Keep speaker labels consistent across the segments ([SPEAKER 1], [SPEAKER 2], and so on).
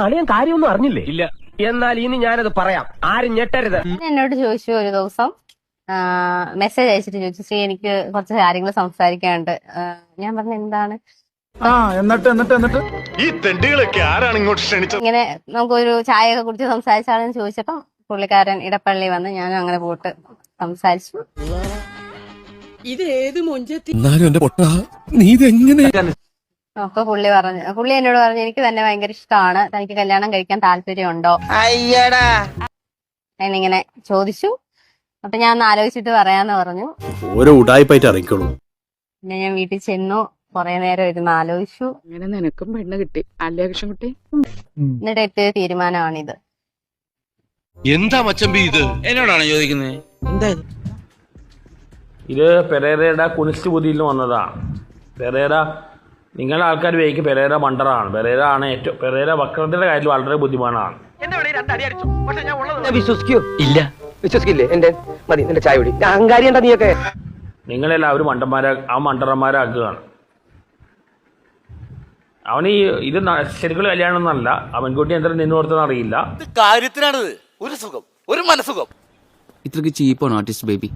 [SPEAKER 1] അളിയൻ കാര്യമൊന്നും അറിഞ്ഞില്ലേ? ഇല്ല. എന്നാൽ ഇനി ഞാനത് പറയാം, ആരും ഞെട്ടരുത്.
[SPEAKER 2] എന്നോട് ചോദിച്ചു ഒരു ദിവസം, മെസ്സേജ് അയച്ചിട്ട് ചോദിച്ചു, ശ്രീ എനിക്ക് കുറച്ച് കാര്യങ്ങൾ സംസാരിക്കാനുണ്ട്. ഞാൻ പറഞ്ഞു എന്താണ്?
[SPEAKER 3] എന്നിട്ട്
[SPEAKER 4] ഈ തെണ്ടികളൊക്കെ ആരാണ് ഇങ്ങോട്ട് ക്ഷണിച്ചത്?
[SPEAKER 2] ഇങ്ങനെ നമുക്കൊരു ചായയൊക്കെ കുടിച്ച് സംസാരിച്ചാണെന്ന് ചോദിച്ചപ്പോ പുള്ളിക്കാരൻ ഇടപ്പള്ളി വന്ന് ഞാനും അങ്ങനെ പോയിട്ട് സംസാരിച്ചു. അപ്പൊ പുള്ളി എന്നോട് പറഞ്ഞു എനിക്ക് തന്നെ ഭയങ്കര ഇഷ്ടമാണ്, തനിക്ക് കല്യാണം കഴിക്കാൻ താല്പര്യമുണ്ടോ എന്നിങ്ങനെ ചോദിച്ചു. അപ്പൊ ഞാൻ ഒന്ന് ആലോചിച്ചിട്ട് പറയാന്ന് പറഞ്ഞു.
[SPEAKER 5] ഓരോ ഉടായിപ്പായിട്ട് അറിയിക്കോളൂ.
[SPEAKER 2] പിന്നെ ഞാൻ വീട്ടിൽ ചെന്നു, കുറെ നേരം ഇരുന്ന് ആലോചിച്ചു.
[SPEAKER 6] അങ്ങനെ നിനക്കും പെണ്ണ് കിട്ടി അല്ലേ കൃഷ്ണൻകുട്ടി?
[SPEAKER 2] എന്നിട്ട് എത്തിയ തീരുമാനമാണിത്.
[SPEAKER 7] എന്താ മച്ചമ്പി ഇത്? എന്നോടാണ് ചോദിക്കുന്നത്. എന്താ
[SPEAKER 8] ഇത് പെരേരയുടെ കുനിസ്റ്റ് ബുദ്ധിയിൽ വന്നതാണ്. പെരേര, നിങ്ങളുടെ ആൾക്കാർ വിചാരിക്കും പെരേര മണ്ടറാണ്. പെരേര ആണ് ഏറ്റവും, പെരേര വക്രത്തിന്റെ കാര്യത്തിൽ വളരെ ബുദ്ധിമാനാണ്.
[SPEAKER 1] വിശ്വസിക്കോ? ഇല്ല. വിശ്വസിക്കില്ലേ? എന്റെ മതി, നിന്റെ ചായ കുടി. അഹങ്കാരി എന്താ നീയൊക്കെ?
[SPEAKER 8] നിങ്ങളെല്ലാവരും മണ്ടന്മാരാക്കുകയാണ്. അവന് ഇത് ശരിക്കും കല്യാണം ഒന്നല്ല, ആ പെൺകുട്ടി എന്തായാലും നിന്ന് കൊടുത്തെന്ന് അറിയില്ല.
[SPEAKER 7] കാര്യത്തിനാണിത്. ഒരു സുഖം, ഒരു മനസുഖം.
[SPEAKER 5] ഇത്രക്ക് ചീപ്പാണ് ആർട്ടിസ്റ്റ് ബേബി.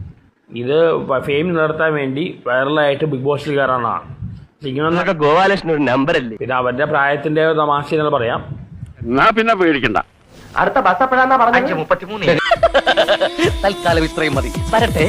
[SPEAKER 8] ഇത് ഫെയിം നടത്താൻ വേണ്ടി വൈറലായിട്ട് ബിഗ് ബോസിൽ കയറാനാണ്.
[SPEAKER 1] ഗോപാലകൃഷ്ണൻ ഒരു നമ്പർ അല്ലേ?
[SPEAKER 8] പിന്നെ അവരുടെ പ്രായത്തിന്റെ തമാശ എന്ന് പറയാം.
[SPEAKER 4] എന്നാ പിന്നെ പേടിക്കണ്ട.
[SPEAKER 1] അടുത്ത ബസ് എപ്പോഴാന്നാ പറഞ്ഞത്? 5:33. തൽക്കാലം ഇത്രയും മതി. വരട്ടെ.